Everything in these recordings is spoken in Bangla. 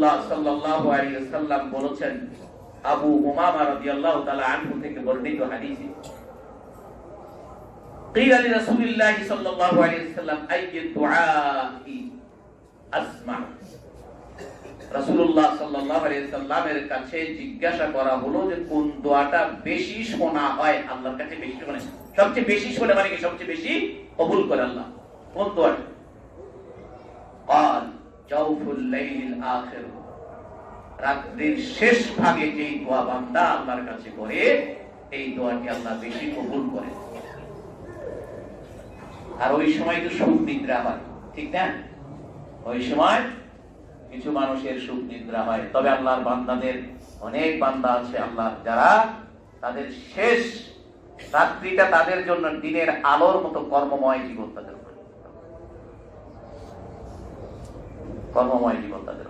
রাসূলুল্লাহ সাল্লাল্লাহু আলাইহি ওয়াসাল্লাম বলেছেন, আবু উমামা রাদিয়াল্লাহু তাআলা আনহু থেকে বর্ণিত হাদিসে, কিলা লিরাসূলিল্লাহি সাল্লাল্লাহু আলাইহি ওয়াসাল্লাম আইয়ু দুআই আসমা। রাসূলুল্লাহ সাল্লাল্লাহু আলাইহি ওয়াসাল্লামের কাছে জিজ্ঞাসা করা হলো যে কোন দোয়াটা বেশি শোনা হয় আল্লাহর কাছে, বেশি শোনে, সবচেয়ে বেশি শোনে মানে কি সবচেয়ে বেশি কবুল করে আল্লাহ, কোন দোয়াটা? قال জাওফুল লাইলিল আখির, রাতের শেষ ভাগে যেই দোয়া বান্দা আল্লাহর কাছে করে এই দোয়াটি আল্লাহ বেশি কবুল করে। আর ওই সময় তো সুখ নিদ্রা হয়, ঠিক না? ওই সময় কিছু মানুষের সুখ নিদ্রা হয়, তবে আল্লাহর বান্দাদের অনেক বান্দা আছে আল্লাহ যারা তাদের শেষ রাত্রিটা তাদের জন্য দিনের আলোর মতো কর্মময় জীবন, তাদের কর্মময় জীবন, তাদের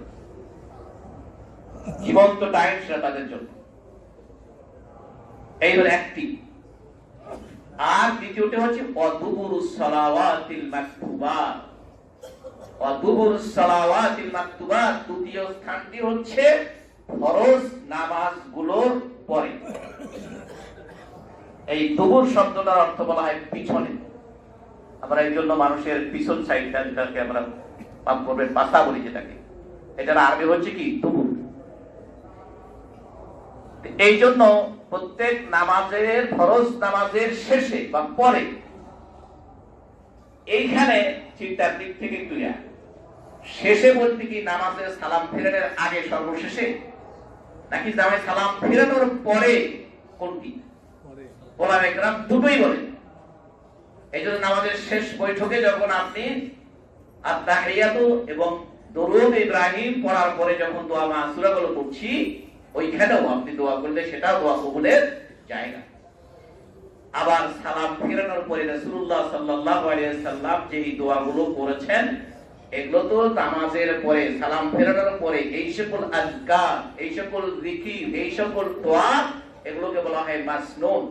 জীবন্ত টাইম সেটা তাদের জন্য। এই হলো একটি। আর দ্বিতীয়টি হচ্ছে ওয়াদুবুরুস সালাওয়াতিল মাকতুবাত। ওয়াদুবুরুস সালাওয়াতিল মাকতুবাত, দ্বিতীয় স্থানটি হচ্ছে ফরজ নামাজগুলোর পরে। এই দুবুর শব্দটার অর্থ বলা হয় পিছনে। আমরা এই জন্য মানুষের পিছন সাইডটা, যেটাকে আমরা পাপ করবেন পাতা বলি, যেটাকে এটার আরবি হচ্ছে কি দুবুর। এই জন্য প্রত্যেক নামাজের, ফরজ নামাজের শেষে বা পরে, এইখানে চিন্তার দিক থেকে ক্লিয়ার। শেষে বলতে কি নামাজের সালাম ফেরানোর আগে সর্বশেষে, নাকি জামাই সালাম ফেরানোর পরে? কোনটি? ওলামা ইকরাম দুটোই বলে। এই জন্য নামাজের শেষ বৈঠকে যখন আপনি আত-তাহিয়াতু এবং দরুদ ইব্রাহিম পড়ার পরে যখন দোয়া মাসুরাগুলো পড়ছি, ওইখানেও আপনি দোয়া করলে সেটাও দোয়া কবুলের জায়গা। আবার সালাম ফেরানোর পরে রাসূলুল্লাহ সাল্লাল্লাহু আলাইহি ওয়াসাল্লাম যেই দোয়াগুলো করেছেন, এগুলো তো নামাজের পরে, সালাম ফেরানোর পরে এই সকল আযকার, এই সকল জিকির, এই সকল দোয়া, এগুলোকে বলা হয় মাসনুন।